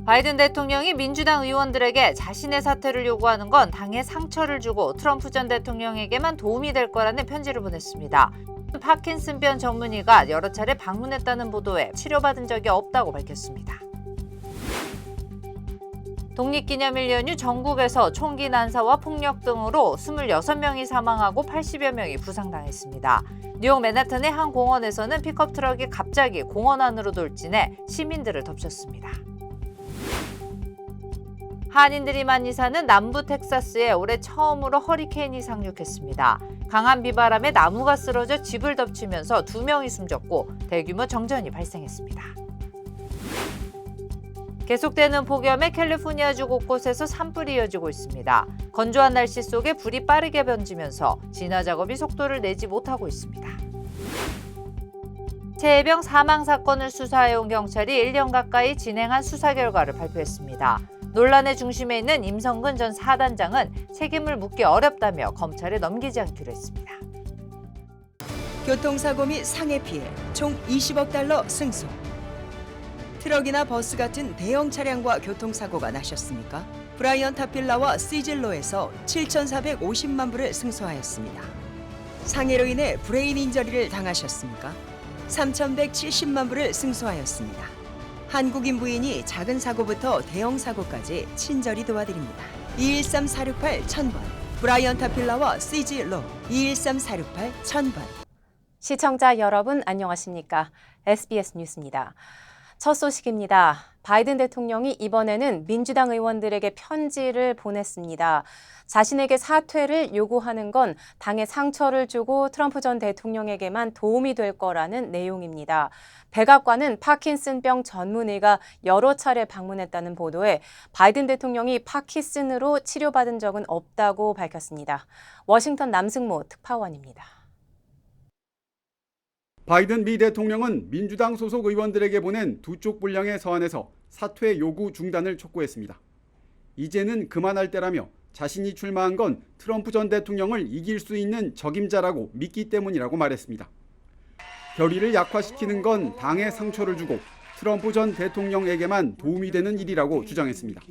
바이든 대통령이 민주당 의원들에게 자신의 사퇴를 요구하는 건 당에 상처를 주고 트럼프 전 대통령에게만 도움이 될 거라는 편지를 보냈습니다. 파킨슨병 전문의가 여러 차례 방문했다는 보도에 치료받은 적이 없다고 밝혔습니다. 독립기념일 연휴 전국에서 총기 난사와 폭력 등으로 26명이 사망하고 80여 명이 부상당했습니다. 뉴욕 맨하탄의 한 공원에서는 픽업 트럭이 갑자기 공원 안으로 돌진해 시민들을 덮쳤습니다. 한인들이 많이 사는 남부 텍사스에 올해 처음으로 허리케인이 상륙했습니다. 강한 비바람에 나무가 쓰러져 집을 덮치면서 2명이 숨졌고 대규모 정전이 발생했습니다. 계속되는 폭염에 캘리포니아주 곳곳에서 산불이 이어지고 있습니다. 건조한 날씨 속에 불이 빠르게 번지면서 진화 작업이 속도를 내지 못하고 있습니다. 최혜병 사망 사건을 수사해온 경찰이 1년 가까이 진행한 수사 결과를 발표했습니다. 논란의 중심에 있는 임성근 전 사단장은 책임을 묻기 어렵다며 검찰에 넘기지 않기로 했습니다. 교통사고 및 상해 피해 총 20억 달러 승소. 트럭이나 버스 같은 대형 차량과 교통사고가 나셨습니까? 브라이언 타필라와 시즐로에서 7,450만 불을 승소하였습니다. 상해로 인해 브레인 인저리를 당하셨습니까? 3,170만 불을 승소하였습니다. 한국인 부인이 작은 사고부터 대형 사고까지 친절히 도와드립니다. 213-468-1000번 브라이언 타필라와 시즐로 213-468-1000번. 시청자 여러분 안녕하십니까? SBS 뉴스입니다. 첫 소식입니다. 바이든 대통령이 이번에는 민주당 의원들에게 편지를 보냈습니다. 자신에게 사퇴를 요구하는 건 당에 상처를 주고 트럼프 전 대통령에게만 도움이 될 거라는 내용입니다. 백악관은 파킨슨병 전문의가 여러 차례 방문했다는 보도에 바이든 대통령이 파킨슨으로 치료받은 적은 없다고 밝혔습니다. 워싱턴 남승모 특파원입니다. 바이든 미 대통령은 민주당 소속 의원들에게 보낸 두 쪽 분량의 서한에서 사퇴 요구 중단을 촉구했습니다. 이제는 그만할 때라며 자신이 출마한 건 트럼프 전 대통령을 이길 수 있는 적임자라고 믿기 때문이라고 말했습니다. 결의를 약화시키는 건 당에 상처를 주고 트럼프 전 대통령에게만 도움이 되는 일이라고 주장했습니다.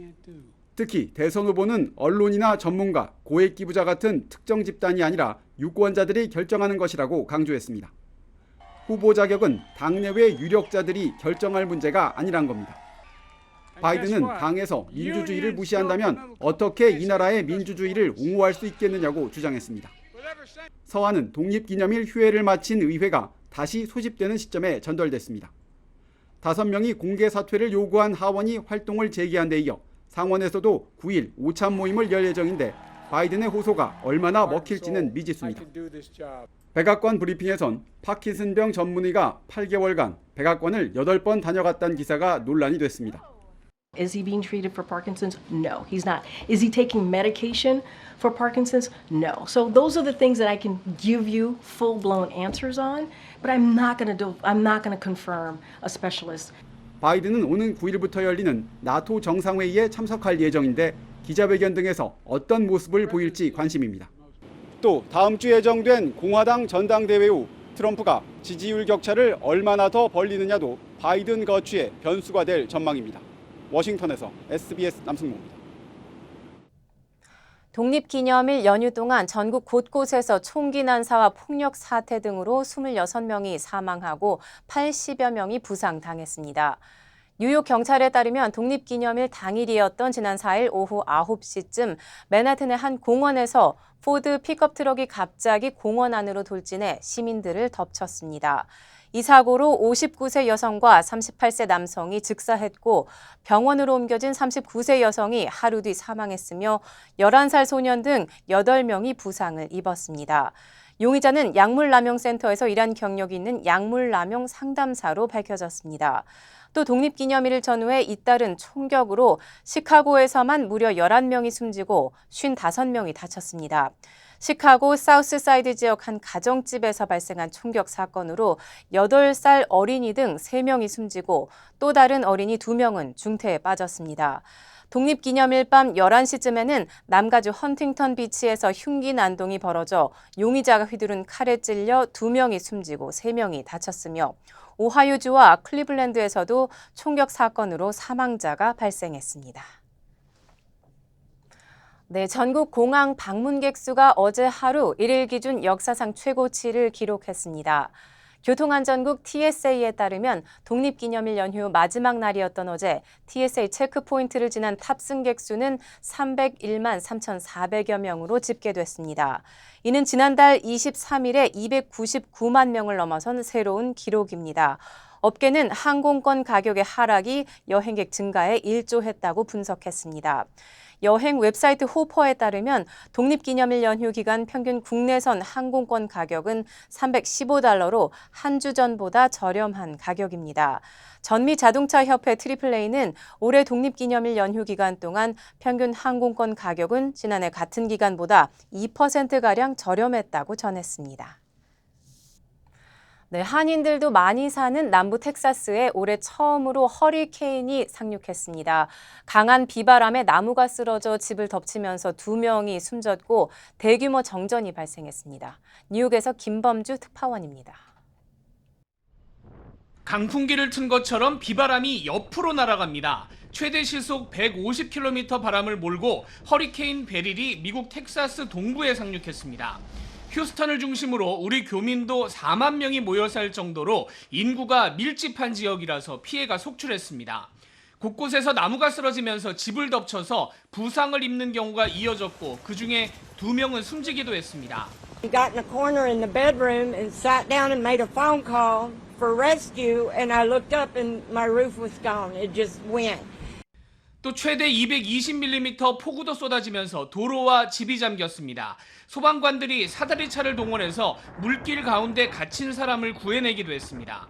특히 대선 후보는 언론이나 전문가, 고액 기부자 같은 특정 집단이 아니라 유권자들이 결정하는 것이라고 강조했습니다. 후보 자격은 당내외 유력자들이 결정할 문제가 아니란 겁니다. 바이든은 당에서 민주주의를 무시한다면 어떻게 이 나라의 민주주의를 옹호할 수 있겠느냐고 주장했습니다. 서한은 독립기념일 휴회를 마친 의회가 다시 소집되는 시점에 전달됐습니다. 5명이 공개 사퇴를 요구한 하원이 활동을 재개한 데 이어 상원에서도 9일 오찬 모임을 열 예정인데 바이든의 호소가 얼마나 먹힐지는 미지수입니다. 백악관 브리핑에선 파킨슨병 전문의가 8개월간 백악관을 8번 다녀갔다는 기사가 논란이 됐습니다. Is he being treated for Parkinson's? No, he's not. Is he taking medication for Parkinson's? No. So those are the things that I can give you full-blown answers on, but I'm not going to confirm a specialist. 바이든은 오는 9일부터 열리는 나토 정상회의에 참석할 예정인데 기자회견 등에서 어떤 모습을 보일지 관심입니다. 또 다음 주 예정된 공화당 전당대회 후 트럼프가 지지율 격차를 얼마나 더 벌리느냐도 바이든 거취의 변수가 될 전망입니다. 워싱턴에서 SBS 남승모입니다. 독립기념일 연휴 동안 전국 곳곳에서 총기 난사와 폭력 사태 등으로 26명이 사망하고 80여 명이 부상당했습니다. 뉴욕 경찰에 따르면 독립기념일 당일이었던 지난 4일 오후 9시쯤 맨하튼의 한 공원에서 포드 픽업 트럭이 갑자기 공원 안으로 돌진해 시민들을 덮쳤습니다. 이 사고로 59세 여성과 38세 남성이 즉사했고 병원으로 옮겨진 39세 여성이 하루 뒤 사망했으며 11살 소년 등 8명이 부상을 입었습니다. 용의자는 약물남용센터에서 일한 경력이 있는 약물남용 상담사로 밝혀졌습니다. 또 독립기념일을 전후해 잇따른 총격으로 시카고에서만 무려 11명이 숨지고 55명이 다쳤습니다. 시카고 사우스사이드 지역 한 가정집에서 발생한 총격 사건으로 8살 어린이 등 3명이 숨지고 또 다른 어린이 2명은 중태에 빠졌습니다. 독립기념일 밤 11시쯤에는 남가주 헌팅턴 비치에서 흉기 난동이 벌어져 용의자가 휘두른 칼에 찔려 2명이 숨지고 3명이 다쳤으며 오하이오주와 클리블랜드에서도 총격 사건으로 사망자가 발생했습니다. 네, 전국 공항 방문객 수가 어제 하루 1일 기준 역사상 최고치를 기록했습니다. 교통안전국 TSA에 따르면 독립기념일 연휴 마지막 날이었던 어제 TSA 체크포인트를 지난 탑승객 수는 301만 3,400여 명으로 집계됐습니다. 이는 지난달 23일에 299만 명을 넘어선 새로운 기록입니다. 업계는 항공권 가격의 하락이 여행객 증가에 일조했다고 분석했습니다. 여행 웹사이트 호퍼에 따르면 독립기념일 연휴 기간 평균 국내선 항공권 가격은 $315로 한 주 전보다 저렴한 가격입니다. 전미자동차협회 트리플레이는 올해 독립기념일 연휴 기간 동안 평균 항공권 가격은 지난해 같은 기간보다 2%가량 저렴했다고 전했습니다. 네, 한인들도 많이 사는 남부 텍사스에 올해 처음으로 허리케인이 상륙했습니다. 강한 비바람에 나무가 쓰러져 집을 덮치면서 2명이 숨졌고 대규모 정전이 발생했습니다. 뉴욕에서 김범주 특파원입니다. 강풍기를 튼 것처럼 비바람이 옆으로 날아갑니다. 최대 시속 150km 바람을 몰고 허리케인 베릴이 미국 텍사스 동부에 상륙했습니다. 휴스턴을 중심으로 우리 교민도 4만 명이 모여 살 정도로 인구가 밀집한 지역이라서 피해가 속출했습니다. 곳곳에서 나무가 쓰러지면서 집을 덮쳐서 부상을 입는 경우가 이어졌고 그중에 2명은 숨지기도 했습니다. He got in a corner in the bedroom and sat down and made a phone call for rescue, and I looked up and my roof was gone. It just went. 또 최대 220mm 폭우도 쏟아지면서 도로와 집이 잠겼습니다. 소방관들이 사다리차를 동원해서 물길 가운데 갇힌 사람을 구해내기도 했습니다.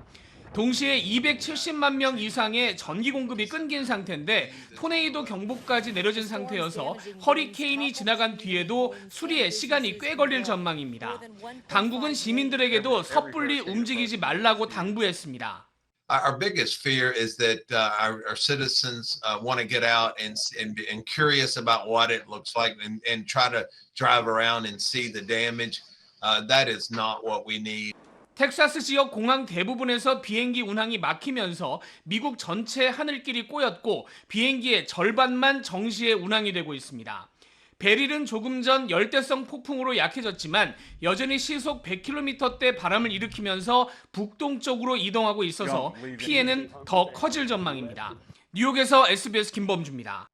동시에 270만 명 이상의 전기 공급이 끊긴 상태인데 토네이도 경보까지 내려진 상태여서 허리케인이 지나간 뒤에도 수리에 시간이 꽤 걸릴 전망입니다. 당국은 시민들에게도 섣불리 움직이지 말라고 당부했습니다. Our biggest fear is that our citizens want to get out and curious about what it looks like and try to drive around and see the damage. That is not what we need. 텍사스 지역 공항 대부분에서 비행기 운항이 막히면서 미국 전체 하늘길이 꼬였고 비행기의 절반만 정시에 운항이 되고 있습니다. 베릴은 조금 전 열대성 폭풍으로 약해졌지만 여전히 시속 100km대 바람을 일으키면서 북동쪽으로 이동하고 있어서 피해는 더 커질 전망입니다. 뉴욕에서 SBS 김범주입니다.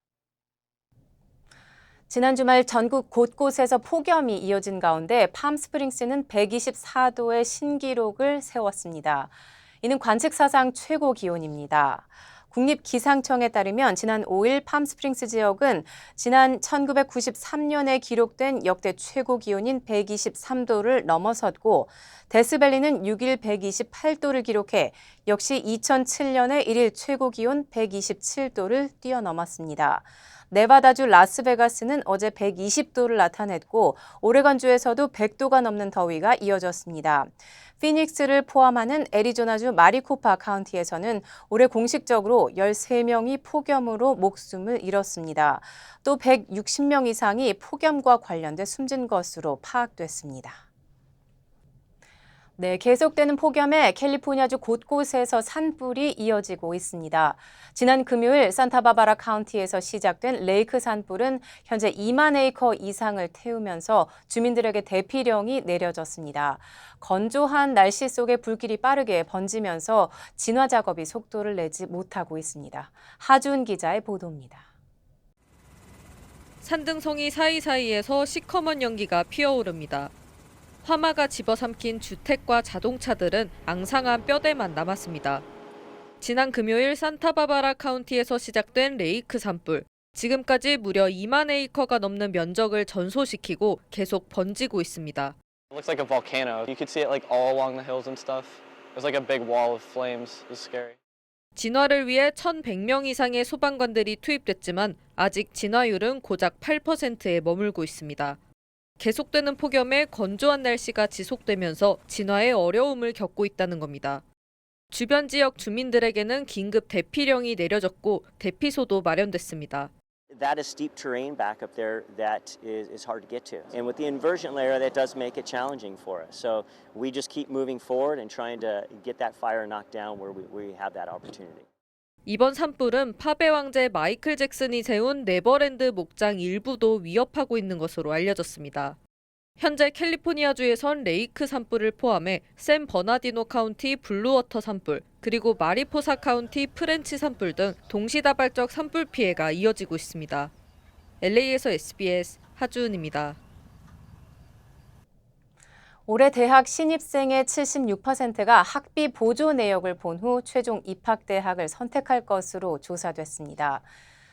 지난 주말 전국 곳곳에서 폭염이 이어진 가운데 팜스프링스는 124도의 신기록을 세웠습니다. 이는 관측 사상 최고 기온입니다. 국립기상청에 따르면 지난 5일 팜스프링스 지역은 지난 1993년에 기록된 역대 최고 기온인 123도를 넘어섰고 데스밸리는 6일 128도를 기록해 역시 2007년의 1일 최고 기온 127도를 뛰어넘었습니다. 네바다주 라스베가스는 어제 120도를 나타냈고 오레건주에서도 100도가 넘는 더위가 이어졌습니다. 피닉스를 포함하는 애리조나주 마리코파 카운티에서는 올해 공식적으로 13명이 폭염으로 목숨을 잃었습니다. 또 160명 이상이 폭염과 관련돼 숨진 것으로 파악됐습니다. 네, 계속되는 폭염에 캘리포니아주 곳곳에서 산불이 이어지고 있습니다. 지난 금요일 산타바바라 카운티에서 시작된 레이크 산불은 현재 2만 에이커 이상을 태우면서 주민들에게 대피령이 내려졌습니다. 건조한 날씨 속에 불길이 빠르게 번지면서 진화 작업이 속도를 내지 못하고 있습니다. 하준 기자의 보도입니다. 산등성이 사이사이에서 시커먼 연기가 피어오릅니다. 화마가 집어삼킨 주택과 자동차들은 앙상한 뼈대만 남았습니다. 지난 금요일 산타바바라 카운티에서 시작된 레이크 산불. 지금까지 무려 2만 에이커가 넘는 면적을 전소시키고 계속 번지고 있습니다. It looks like a volcano. You could see it like all along the hills and stuff. There's like a big wall of flames. It was scary. 진화를 위해 1,100명 이상의 소방관들이 투입됐지만 아직 진화율은 고작 8%에 머물고 있습니다. 계속되는 폭염에 건조한 날씨가 지속되면서 진화에 어려움을 겪고 있다는 겁니다. 주변 지역 주민들에게는 긴급 대피령이 내려졌고 대피소도 마련됐습니다. That is steep terrain back up there that is hard to get to. And with the inversion layer, that does make it challenging for us. So we just keep moving forward and trying to get that fire knocked down where we have that opportunity. 이번 산불은 팝의 왕제 마이클 잭슨이 세운 네버랜드 목장 일부도 위협하고 있는 것으로 알려졌습니다. 현재 캘리포니아주에선 레이크 산불을 포함해 샌 버나디노 카운티 블루워터 산불, 그리고 마리포사 카운티 프렌치 산불 등 동시다발적 산불 피해가 이어지고 있습니다. LA에서 SBS 하주은입니다. 올해 대학 신입생의 76%가 학비 보조 내역을 본 후 최종 입학대학을 선택할 것으로 조사됐습니다.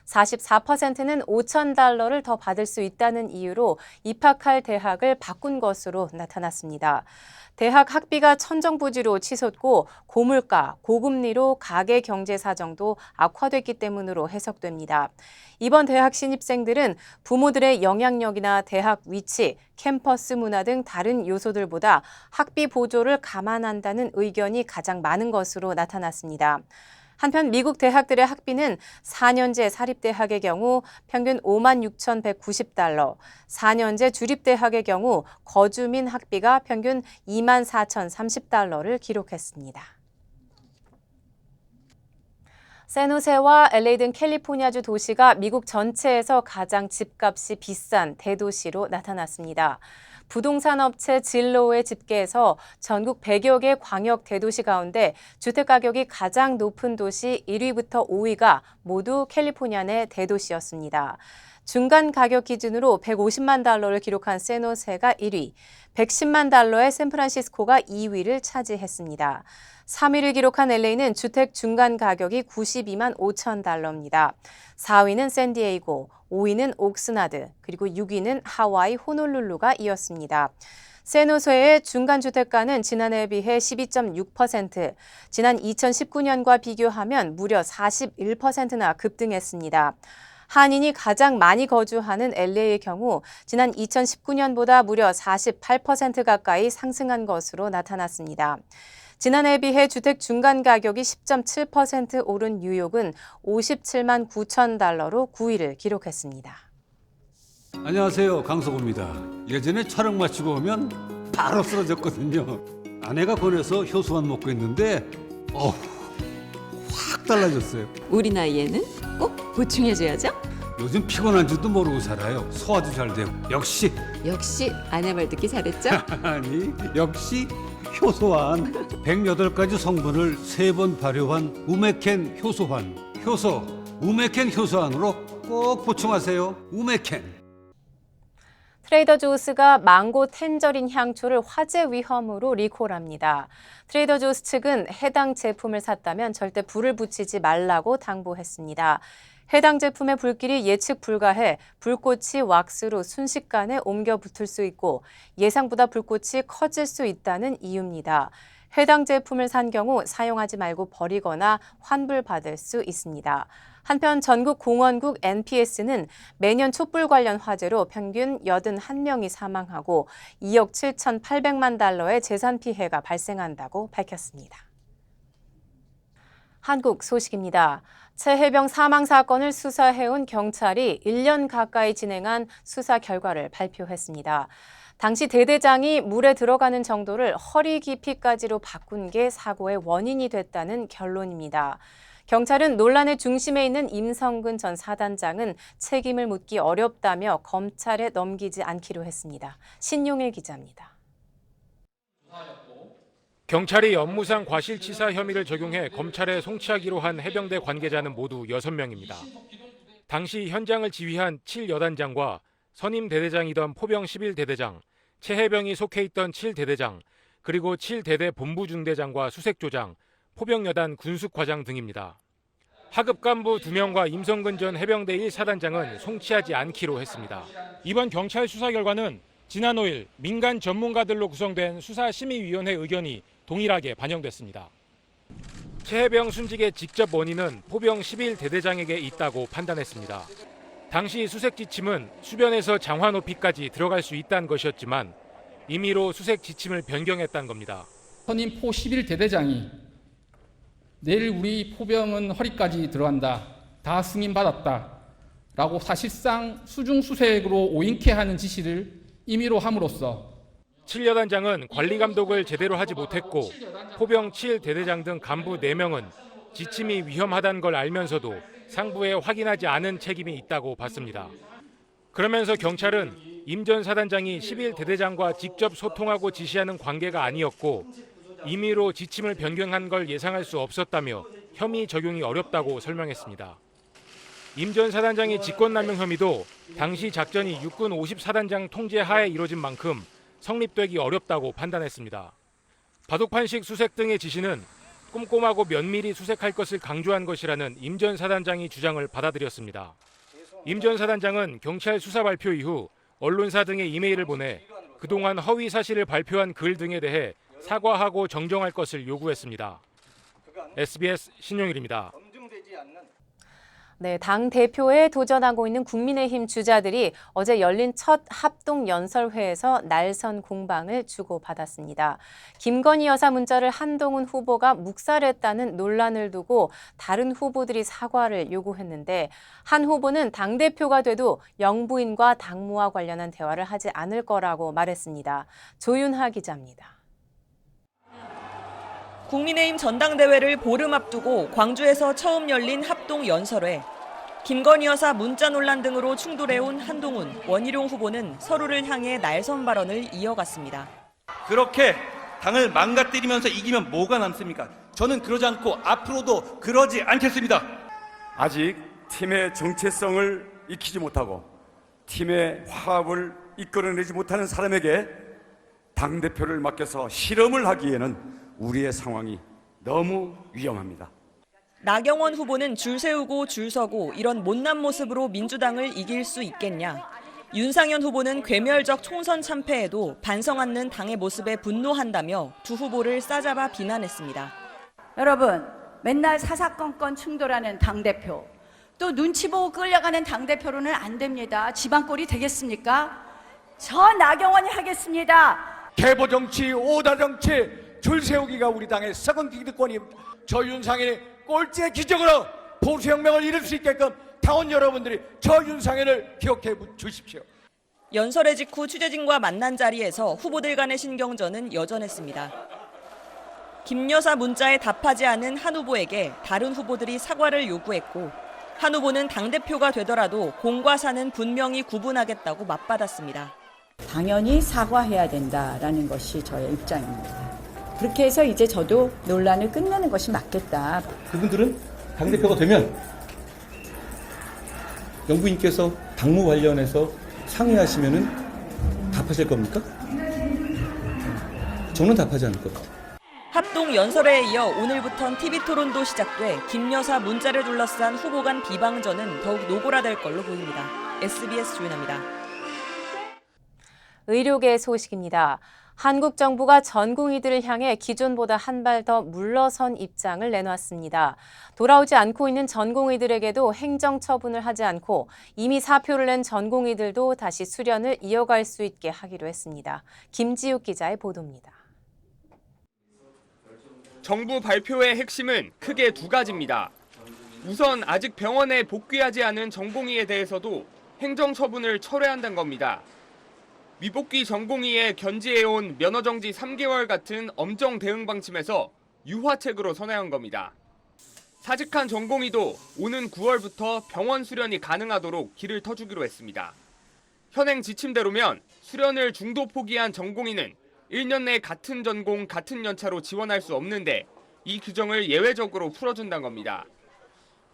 44%는 $5,000를 더 받을 수 있다는 이유로 입학할 대학을 바꾼 것으로 나타났습니다. 대학 학비가 천정부지로 치솟고 고물가, 고금리로 가계 경제 사정도 악화됐기 때문으로 해석됩니다. 이번 대학 신입생들은 부모들의 영향력이나 대학 위치, 캠퍼스 문화 등 다른 요소들보다 학비 보조를 감안한다는 의견이 가장 많은 것으로 나타났습니다. 한편 미국 대학들의 학비는 4년제 사립대학의 경우 평균 $56,190, 4년제 주립대학의 경우 거주민 학비가 평균 $24,030를 기록했습니다. 샌호세와 LA 등 캘리포니아주 도시가 미국 전체에서 가장 집값이 비싼 대도시로 나타났습니다. 부동산 업체 진로의 집계에서 전국 100여 개 광역 대도시 가운데 주택가격이 가장 높은 도시 1위부터 5위가 모두 캘리포니아 내 대도시였습니다. 중간 가격 기준으로 $150만 기록한 샌호세가 1위, $110만 샌프란시스코가 2위를 차지했습니다. 3위를 기록한 LA는 주택 중간 가격이 $92만 5천. 4위는 샌디에이고, 5위는 옥스나드, 그리고 6위는 하와이 호놀룰루가 이었습니다. 샌호세의 중간주택가는 지난해에 비해 12.6%, 지난 2019년과 비교하면 무려 41%나 급등했습니다. 한인이 가장 많이 거주하는 LA의 경우 지난 2019년보다 무려 48% 가까이 상승한 것으로 나타났습니다. 지난해에 비해 주택 중간 가격이 10.7% 오른 뉴욕은 $57만 9천 9위를 기록했습니다. 안녕하세요, 강석호입니다. 예전에 촬영 마치고 오면 바로 쓰러졌거든요. 아내가 권해서 효소만 먹고 있는데 확 달라졌어요. 우리 나이에는 꼭 보충해줘야죠. 요즘 피곤한 줄도 모르고 살아요. 소화도 잘 되고. 역시 아내 말 듣기 잘했죠? 아니, 역시 효소환. 108가지 성분을 3번 발효한 우메켄 효소환. 효소 우메켄 효소환으로 꼭 보충하세요. 우메켄. 트레이더 조스가 망고 텐저린 향초를 화재 위험으로 리콜합니다. 트레이더 조스 측은 해당 제품을 샀다면 절대 불을 붙이지 말라고 당부했습니다. 해당 제품의 불길이 예측 불가해 불꽃이 왁스로 순식간에 옮겨 붙을 수 있고 예상보다 불꽃이 커질 수 있다는 이유입니다. 해당 제품을 산 경우 사용하지 말고 버리거나 환불받을 수 있습니다. 한편 전국 공원국 NPS는 매년 촛불 관련 화재로 평균 81명이 사망하고 $2억 7,800만 재산 피해가 발생한다고 밝혔습니다. 한국 소식입니다. 최혜병 사망 사건을 수사해온 경찰이 1년 가까이 진행한 수사 결과를 발표했습니다. 당시 대대장이 물에 들어가는 정도를 허리 깊이까지로 바꾼 게 사고의 원인이 됐다는 결론입니다. 경찰은 논란의 중심에 있는 임성근 전 사단장은 책임을 묻기 어렵다며 검찰에 넘기지 않기로 했습니다. 신용일 기자입니다. 경찰이 업무상 과실치사 혐의를 적용해 검찰에 송치하기로 한 해병대 관계자는 모두 6명입니다. 당시 현장을 지휘한 7여단장과 선임 대대장이던 포병 11대대장, 최혜병이 속해 있던 7대대장, 그리고 7대대 본부중대장과 수색조장, 포병여단 군숙과장 등입니다. 하급 간부 2명과 임성근 전 해병대 1사단장은 송치하지 않기로 했습니다. 이번 경찰 수사 결과는 지난 5일 민간 전문가들로 구성된 수사심의위원회 의견이 동일하게 반영됐습니다. 최혜병 순직의 직접 원인은 포병 11대대장에게 있다고 판단했습니다. 당시 수색 지침은 수변에서 장화 높이까지 들어갈 수 있다는 것이었지만 임의로 수색 지침을 변경했다는 겁니다. 선임 포 11대대장이 내일 우리 포병은 허리까지 들어간다. 다 승인받았다. 라고 사실상 수중수색으로 오인케 하는 지시를 임의로 함으로써 7여단장은 관리 감독을 제대로 하지 못했고 포병 7대대장 등 간부 4명은 지침이 위험하다는 걸 알면서도 상부에 확인하지 않은 책임이 있다고 봤습니다. 그러면서 경찰은 임 전 사단장이 11대대장과 직접 소통하고 지시하는 관계가 아니었고 임의로 지침을 변경한 걸 예상할 수 없었다며 혐의 적용이 어렵다고 설명했습니다. 임 전 사단장의 직권남용 혐의도 당시 작전이 육군 54단장 통제 하에 이뤄진 만큼 성립되기 어렵다고 판단했습니다. 바둑판식 수색 등의 지시는 꼼꼼하고 면밀히 수색할 것을 강조한 것이라는 임 전 사단장이 주장을 받아들였습니다. 임 전 사단장은 경찰 수사 발표 이후 언론사 등에 이메일을 보내 그동안 허위 사실을 발표한 글 등에 대해 사과하고 정정할 것을 요구했습니다. SBS 신용일입니다. 네, 당 대표에 도전하고 있는 국민의힘 주자들이 어제 열린 첫 합동 연설회에서 날선 공방을 주고받았습니다. 김건희 여사 문자를 한동훈 후보가 묵살했다는 논란을 두고 다른 후보들이 사과를 요구했는데 한 후보는 당대표가 돼도 영부인과 당무와 관련한 대화를 하지 않을 거라고 말했습니다. 조윤하 기자입니다. 국민의힘 전당대회를 보름 앞두고 광주에서 처음 열린 합동 연설회. 김건희 여사 문자 논란 등으로 충돌해온 한동훈, 원희룡 후보는 서로를 향해 날선 발언을 이어갔습니다. 그렇게 당을 망가뜨리면서 이기면 뭐가 남습니까? 저는 그러지 않고 앞으로도 그러지 않겠습니다. 아직 팀의 정체성을 익히지 못하고 팀의 화합을 이끌어내지 못하는 사람에게 당대표를 맡겨서 실험을 하기에는 우리의 상황이 너무 위험합니다. 나경원 후보는 줄 세우고 줄 서고 이런 못난 모습으로 민주당을 이길 수 있겠냐. 윤상현 후보는 괴멸적 총선 참패에도 반성 않는 당의 모습에 분노한다며 두 후보를 싸잡아 비난했습니다. 여러분, 맨날 사사건건 충돌하는 당대표, 또 눈치 보고 끌려가는 당대표로는 안 됩니다. 지방꼴이 되겠습니까? 저 나경원이 하겠습니다. 개보 정치, 오다 정치, 줄 세우기가 우리 당의 썩은 기득권입니다. 저 윤상현이 꼴찌의 기적으로 보수혁명을 이룰 수 있게끔 당원 여러분들이 저 윤상현을 기억해 주십시오. 연설회 직후 취재진과 만난 자리에서 후보들 간의 신경전은 여전했습니다. 김 여사 문자에 답하지 않은 한 후보에게 다른 후보들이 사과를 요구했고 한 후보는 당대표가 되더라도 공과 사는 분명히 구분하겠다고 맞받았습니다. 당연히 사과해야 된다라는 것이 저의 입장입니다. 그렇게 해서 이제 저도 논란을 끝내는 것이 맞겠다. 그분들은 당대표가 되면 영부인께서 당무 관련해서 상의하시면은 답하실 겁니까? 저는 답하지 않을 겁니다. 합동 연설회에 이어 오늘부턴 TV토론도 시작돼 김 여사 문자를 둘러싼 후보 간 비방전은 더욱 노골화될 걸로 보입니다. SBS 조윤아입니다. 의료계 소식입니다. 한국 정부가 전공의들을 향해 기존보다 한 발 더 물러선 입장을 내놨습니다. 돌아오지 않고 있는 전공의들에게도 행정 처분을 하지 않고 이미 사표를 낸 전공의들도 다시 수련을 이어갈 수 있게 하기로 했습니다. 김지욱 기자의 보도입니다. 정부 발표의 핵심은 크게 두 가지입니다. 우선 아직 병원에 복귀하지 않은 전공의에 대해서도 행정 처분을 철회한다는 겁니다. 미복귀 전공의에 견지해온 면허정지 3개월 같은 엄정 대응 방침에서 유화책으로 선회한 겁니다. 사직한 전공의도 오는 9월부터 병원 수련이 가능하도록 길을 터주기로 했습니다. 현행 지침대로면 수련을 중도 포기한 전공의는 1년 내 같은 전공, 같은 연차로 지원할 수 없는데 이 규정을 예외적으로 풀어준다는 겁니다.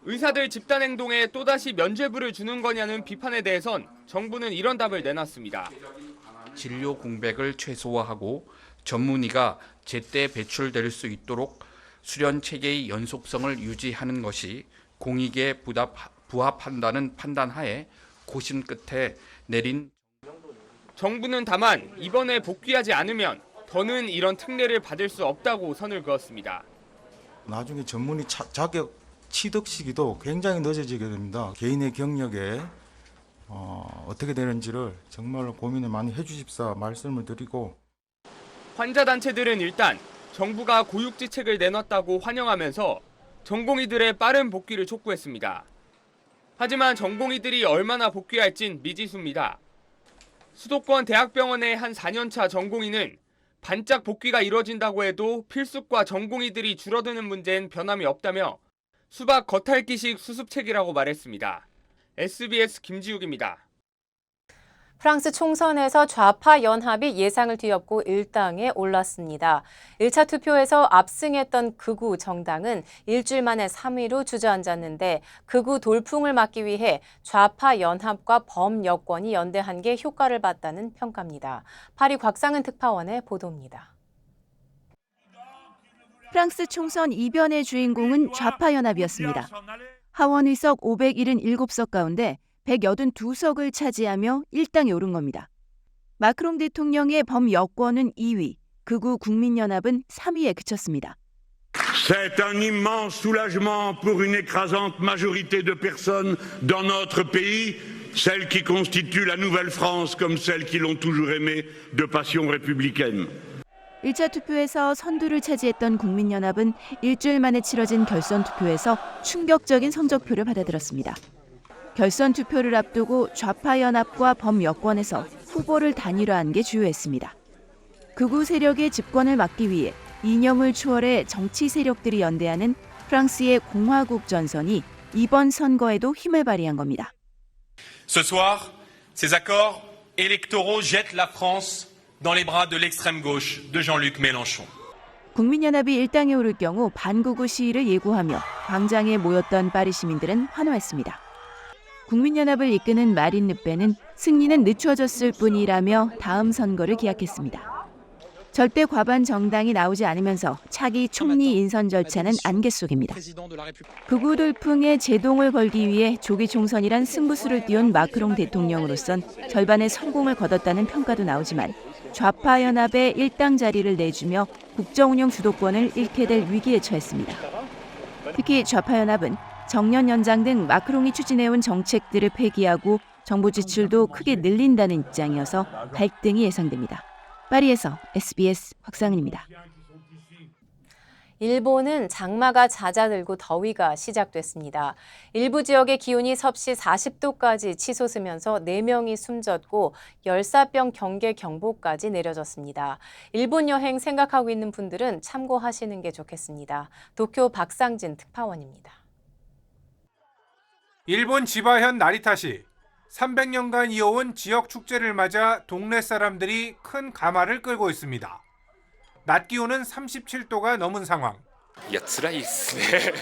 의사들 집단 행동에 또다시 면죄부를 주는 거냐는 비판에 대해선 정부는 이런 답을 내놨습니다. 진료 공백을 최소화하고 전문의가 제때 배출될 수 있도록 수련 체계의 연속성을 유지하는 것이 공익에 부합한다는 판단하에 고심 끝에 내린. 정부는 다만 이번에 복귀하지 않으면 더는 이런 특례를 받을 수 없다고 선을 그었습니다. 나중에 전문의 자격 취득 시기도 굉장히 늦어지게 됩니다. 개인의 경력에 어떻게 되는지를 정말 고민을 많이 해주십사 말씀을 드리고. 환자단체들은 일단 정부가 고육지책을 내놨다고 환영하면서 전공의들의 빠른 복귀를 촉구했습니다. 하지만 전공의들이 얼마나 복귀할진 미지수입니다. 수도권 대학병원의 한 4년차 전공의는 반짝 복귀가 이뤄진다고 해도 필수과 전공의들이 줄어드는 문제엔 변함이 없다며 수박 겉핥기식 수습책이라고 말했습니다. SBS 김지욱입니다. 프랑스 총선에서 좌파 연합이 예상을 뒤엎고 1당에 올랐습니다. 1차 투표에서 압승했던 극우 정당은 일주일 만에 3위로 주저앉았는데 극우 돌풍을 막기 위해 좌파 연합과 범여권이 연대한 게 효과를 봤다는 평가입니다. 파리 곽상은 특파원의 보도입니다. 프랑스 총선 이변의 주인공은 좌파 연합이었습니다. 하원 의석 577석 가운데 182석을 차지하며 1당에 오른 겁니다. 마크롱 대통령의 범여권은 2위, 극우 국민연합은 3위에 그쳤습니다. C'est un immense soulagement pour une écrasante majorité de personnes dans notre pays, celles qui constituent la nouvelle France comme celles qui l'ont toujours aimée de passion républicaine. 1차 투표에서 선두를 차지했던 국민연합은 일주일 만에 치러진 결선 투표에서 충격적인 성적표를 받아들었습니다. 결선 투표를 앞두고 좌파 연합과 범여권에서 후보를 단일화한 게 주요했습니다. 극우 세력의 집권을 막기 위해 이념을 초월해 정치 세력들이 연대하는 프랑스의 공화국 전선이 이번 선거에도 힘을 발휘한 겁니다. Ce soir, ces accords électoraux jettent la France dans les bras de l'extrême gauche de Jean-Luc Mélenchon. 국민연합이 일당에 오를 경우 반극우 시위를 예고하며 광장에 모였던 파리 시민들은 환호했습니다. 국민연합을 이끄는 마린 르펜은 승리는 늦춰졌을 뿐이라며 다음 선거를 기약했습니다. 절대 과반 정당이 나오지 않으면서 차기 총리 인선 절차는 안개 속입니다. 극우 돌풍에 제동을 걸기 위해 조기 총선이란 승부수를 띄운 마크롱 대통령으로선 절반의 성공을 거뒀다는 평가도 나오지만 좌파 연합에 1당 자리를 내주며 국정운영 주도권을 잃게 될 위기에 처했습니다. 특히 좌파 연합은 정년 연장 등 마크롱이 추진해온 정책들을 폐기하고 정부 지출도 크게 늘린다는 입장이어서 갈등이 예상됩니다. 파리에서 SBS 곽상은입니다. 일본은 장마가 잦아들고 더위가 시작됐습니다. 일부 지역의 기온이 섭씨 40도까지 치솟으면서 4명이 숨졌고 열사병 경계 경보까지 내려졌습니다. 일본 여행 생각하고 있는 분들은 참고하시는 게 좋겠습니다. 도쿄 박상진 특파원입니다. 일본 지바현 나리타시 300년간 이어온 지역 축제를 맞아 동네 사람들이 큰 가마를 끌고 있습니다. 낮 기온은 37도가 넘은 상황. いや辛いですね。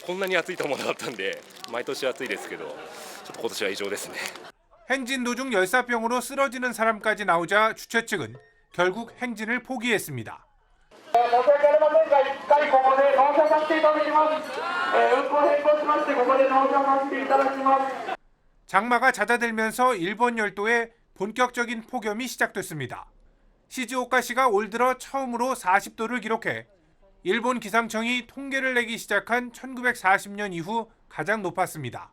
こんなに暑いと思わなかったんで、毎年暑いですけど、ちょっと今年は異常ですね。 행진 도중 열사병으로 쓰러지는 사람까지 나오자 주최 측은 결국 행진을 포기했습니다. 장마가 잦아들면서 일본 열도에 본격적인 폭염이 시작됐습니다. 시즈오카시가 올 들어 처음으로 40도를 기록해 일본 기상청이 통계를 내기 시작한 1940년 이후 가장 높았습니다.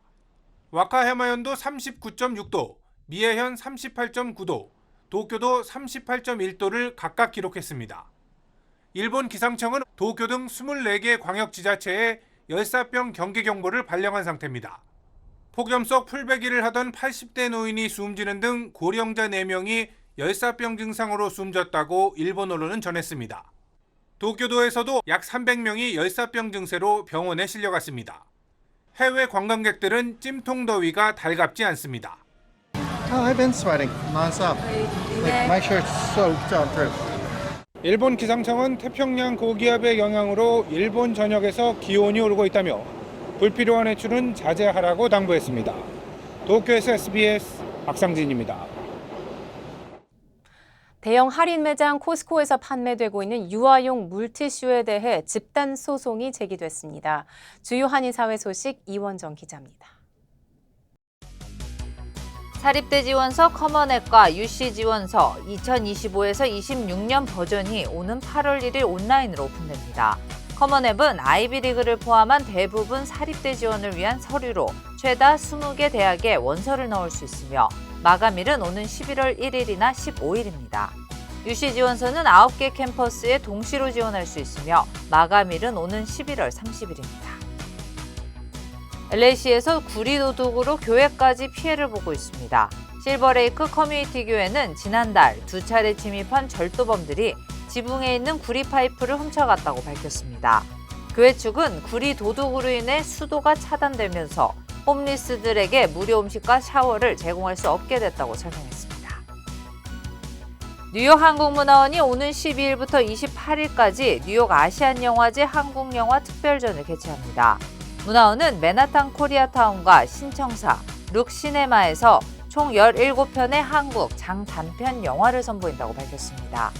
와카야마현도 39.6도, 미에현 38.9도, 도쿄도 38.1도를 각각 기록했습니다. 일본 기상청은 도쿄 등 24개 광역지자체에 열사병 경계 경보를 발령한 상태입니다. 폭염 속 풀베기를 하던 80대 노인이 숨지는 등 고령자 4명이 열사병 증상으로 숨졌다고 일본 언론은 전했습니다. 도쿄도에서도 약 300명이 열사병 증세로 병원에 실려갔습니다. 해외 관광객들은 찜통 더위가 달갑지 않습니다. I've been sweating nonstop. Like my shirt's soaked all through. 일본 기상청은 태평양 고기압의 영향으로 일본 전역에서 기온이 오르고 있다며 불필요한 외출은 자제하라고 당부했습니다. 도쿄에서 SBS 박상진입니다. 대형 할인 매장 코스코에서 판매되고 있는 유아용 물티슈에 대해 집단 소송이 제기됐습니다. 주요 한인사회 소식 이원정 기자입니다. 사립대 지원서 커먼앱과 UC 지원서 2025에서 26년 버전이 오는 8월 1일 온라인으로 오픈됩니다. 커먼앱은 아이비리그를 포함한 대부분 사립대 지원을 위한 서류로 최다 20개 대학에 원서를 넣을 수 있으며 마감일은 오는 11월 1일이나 15일입니다. UC 지원서는 9개 캠퍼스에 동시로 지원할 수 있으며 마감일은 오는 11월 30일입니다. LA시에서 구리 도둑으로 교회까지 피해를 보고 있습니다. 실버레이크 커뮤니티 교회는 지난달 2차례 침입한 절도범들이 지붕에 있는 구리 파이프를 훔쳐갔다고 밝혔습니다. 교회 측은 구리 도둑으로 인해 수도가 차단되면서 홈리스들에게 무료 음식과 샤워를 제공할 수 없게 됐다고 설명했습니다. 뉴욕 한국문화원이 오는 12일부터 28일까지 뉴욕 아시안영화제 한국영화 특별전을 개최합니다. 문화원은 맨하탄 코리아타운과 신청사, 룩시네마에서 총 17편의 한국 장단편 영화를 선보인다고 밝혔습니다.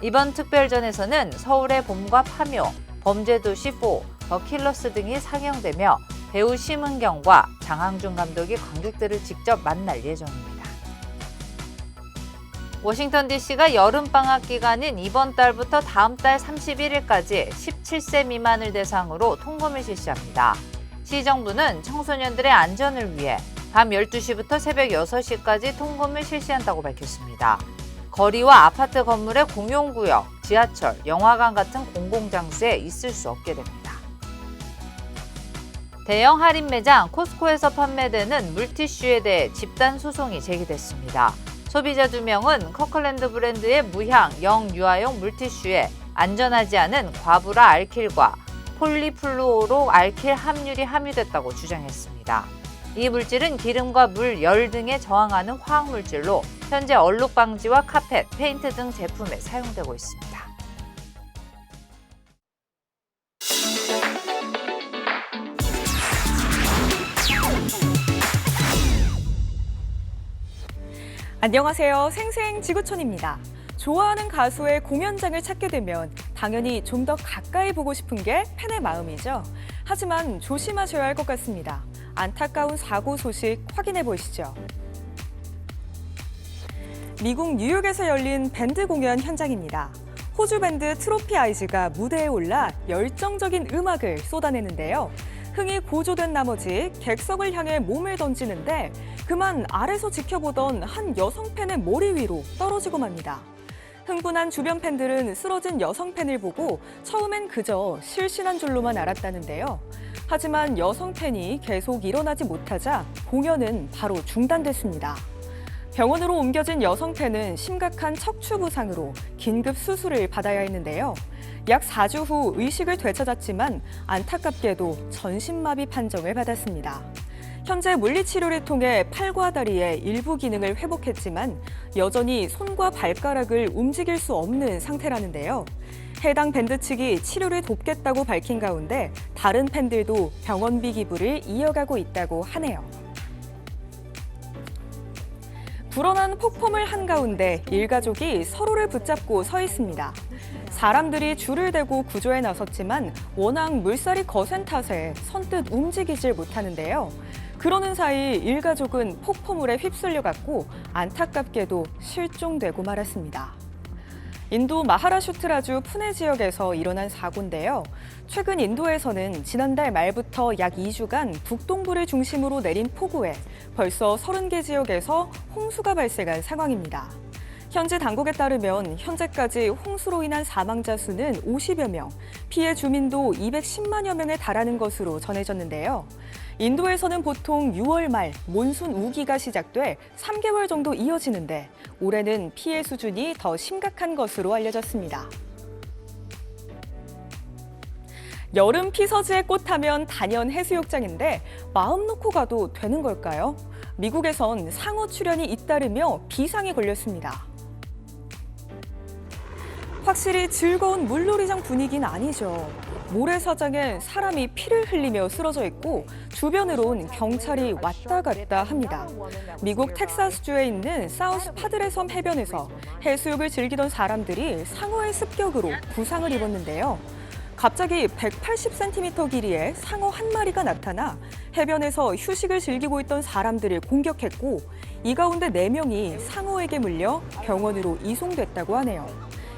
이번 특별전에서는 서울의 봄과 파묘, 범죄도시 4, 더 킬러스 등이 상영되며 배우 심은경과 장항준 감독이 관객들을 직접 만날 예정입니다. 워싱턴 DC가 여름방학 기간인 이번 달부터 다음 달 31일까지 17세 미만을 대상으로 통금을 실시합니다. 시정부는 청소년들의 안전을 위해 밤 12시부터 새벽 6시까지 통금을 실시한다고 밝혔습니다. 거리와 아파트 건물의 공용구역, 지하철, 영화관 같은 공공장소에 있을 수 없게 됩니다. 대형 할인 매장 코스코에서 판매되는 물티슈에 대해 집단 소송이 제기됐습니다. 소비자 2명은 커클랜드 브랜드의 무향, 영유아용 물티슈에 안전하지 않은 과부라 알킬과 폴리플루오로 알킬 함유리 함유됐다고 주장했습니다. 이 물질은 기름과 물, 열 등에 저항하는 화학물질로 현재 얼룩 방지와 카펫, 페인트 등 제품에 사용되고 있습니다. 안녕하세요. 생생지구촌입니다. 좋아하는 가수의 공연장을 찾게 되면 당연히 좀 더 가까이 보고 싶은 게 팬의 마음이죠. 하지만 조심하셔야 할 것 같습니다. 안타까운 사고 소식 확인해 보시죠. 미국 뉴욕에서 열린 밴드 공연 현장입니다. 호주 밴드 트로피 아이즈가 무대에 올라 열정적인 음악을 쏟아내는데요. 흥이 고조된 나머지 객석을 향해 몸을 던지는데 그만 아래서 지켜보던 한 여성 팬의 머리 위로 떨어지고 맙니다. 흥분한 주변 팬들은 쓰러진 여성 팬을 보고 처음엔 그저 실신한 줄로만 알았다는데요. 하지만 여성 팬이 계속 일어나지 못하자 공연은 바로 중단됐습니다. 병원으로 옮겨진 여성 팬은 심각한 척추 부상으로 긴급 수술을 받아야 했는데요. 약 4주 후 의식을 되찾았지만 안타깝게도 전신마비 판정을 받았습니다. 현재 물리치료를 통해 팔과 다리의 일부 기능을 회복했지만 여전히 손과 발가락을 움직일 수 없는 상태라는데요. 해당 밴드 측이 치료를 돕겠다고 밝힌 가운데 다른 팬들도 병원비 기부를 이어가고 있다고 하네요. 불어난 폭포물 한가운데 일가족이 서로를 붙잡고 서 있습니다. 사람들이 줄을 대고 구조에 나섰지만 워낙 물살이 거센 탓에 선뜻 움직이질 못하는데요. 그러는 사이 일가족은 폭포물에 휩쓸려갔고 안타깝게도 실종되고 말았습니다. 인도 마하라슈트라주 푸네 지역에서 일어난 사고인데요. 최근 인도에서는 지난달 말부터 약 2주간 북동부를 중심으로 내린 폭우에 벌써 30개 지역에서 홍수가 발생한 상황입니다. 현지 당국에 따르면 현재까지 홍수로 인한 사망자 수는 50여 명, 피해 주민도 210만여 명에 달하는 것으로 전해졌는데요. 인도에서는 보통 6월 말 몬순 우기가 시작돼 3개월 정도 이어지는데 올해는 피해 수준이 더 심각한 것으로 알려졌습니다. 여름 피서지의 꽃하면 단연 해수욕장인데 마음 놓고 가도 되는 걸까요? 미국에선 상어 출현이 잇따르며 비상이 걸렸습니다. 확실히 즐거운 물놀이장 분위기는 아니죠. 모래사장에 사람이 피를 흘리며 쓰러져 있고 주변으론 경찰이 왔다 갔다 합니다. 미국 텍사스주에 있는 사우스 파드레 섬 해변에서 해수욕을 즐기던 사람들이 상어의 습격으로 부상을 입었는데요. 갑자기 180cm 길이의 상어 한 마리가 나타나 해변에서 휴식을 즐기고 있던 사람들을 공격했고 이 가운데 4명이 상어에게 물려 병원으로 이송됐다고 하네요.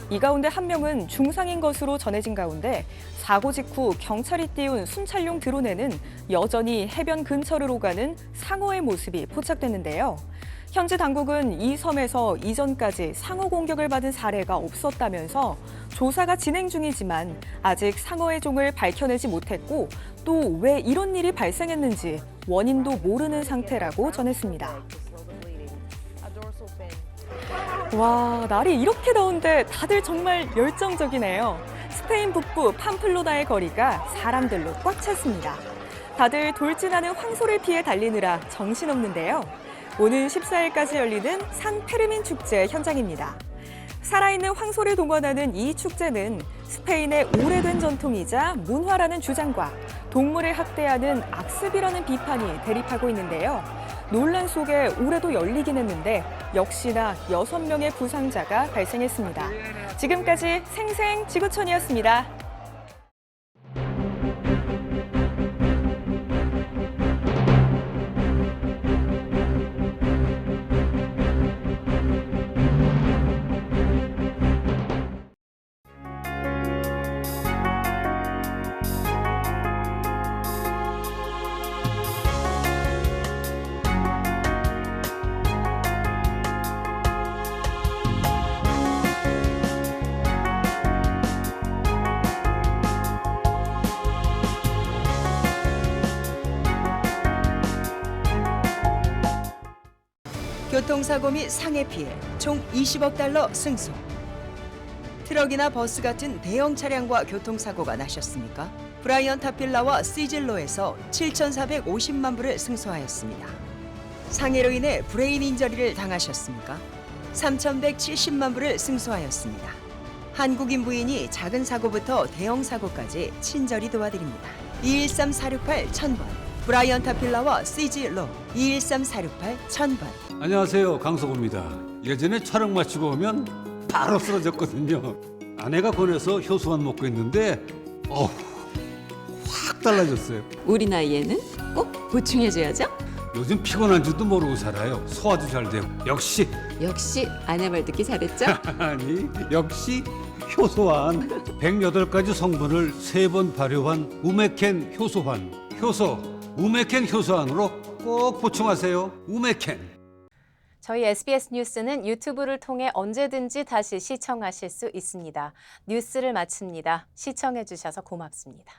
이 가운데 한 명은 중상인 것으로 전해진 가운데 사고 직후 경찰이 띄운 순찰용 드론에는 여전히 해변 근처를 오가는 상어의 모습이 포착됐는데요. 현지 당국은 이 섬에서 이전까지 상어 공격을 받은 사례가 없었다면서 조사가 진행 중이지만 아직 상어의 종을 밝혀내지 못했고 또 왜 이런 일이 발생했는지 원인도 모르는 상태라고 전했습니다. 와, 날이 이렇게 더운데 다들 정말 열정적이네요. 스페인 북부 팜플로나의 거리가 사람들로 꽉 찼습니다. 다들 돌진하는 황소를 피해 달리느라 정신없는데요. 오는 14일까지 열리는 산 페르민 축제 현장입니다. 살아있는 황소를 동원하는 이 축제는 스페인의 오래된 전통이자 문화라는 주장과 동물을 학대하는 악습이라는 비판이 대립하고 있는데요. 논란 속에 올해도 열리긴 했는데 역시나 6명의 부상자가 발생했습니다. 지금까지 생생 지구촌이었습니다. 교통사고 및 상해 피해 총 20억 달러 승소. 트럭이나 버스 같은 대형 차량과 교통사고가 나셨습니까? 브라이언 타필라와 시즐로에서 7,450만 불을 승소하였습니다. 상해로 인해 브레인 인저리를 당하셨습니까? 3,170만 불을 승소하였습니다. 한국인 부인이 작은 사고부터 대형 사고까지 친절히 도와드립니다. 213-468-1000번 브라이언 타필라와 시즐로 213-468-1000번. 안녕하세요, 강석호입니다. 예전에 촬영 마치고 오면 바로 쓰러졌거든요. 아내가 권해서 효소만 먹고 있는데 확 달라졌어요. 우리 나이에는 꼭 보충해줘야죠. 요즘 피곤한 줄도 모르고 살아요. 소화도 잘 되고. 역시 아내 말 듣기 잘했죠? 아니, 역시 효소환. 108가지 성분을 3번 발효한 우메켄 효소환. 우메켄 효소환으로 꼭 보충하세요. 우메켄. 저희 SBS 뉴스는 유튜브를 통해 언제든지 다시 시청하실 수 있습니다. 뉴스를 마칩니다. 시청해 주셔서 고맙습니다.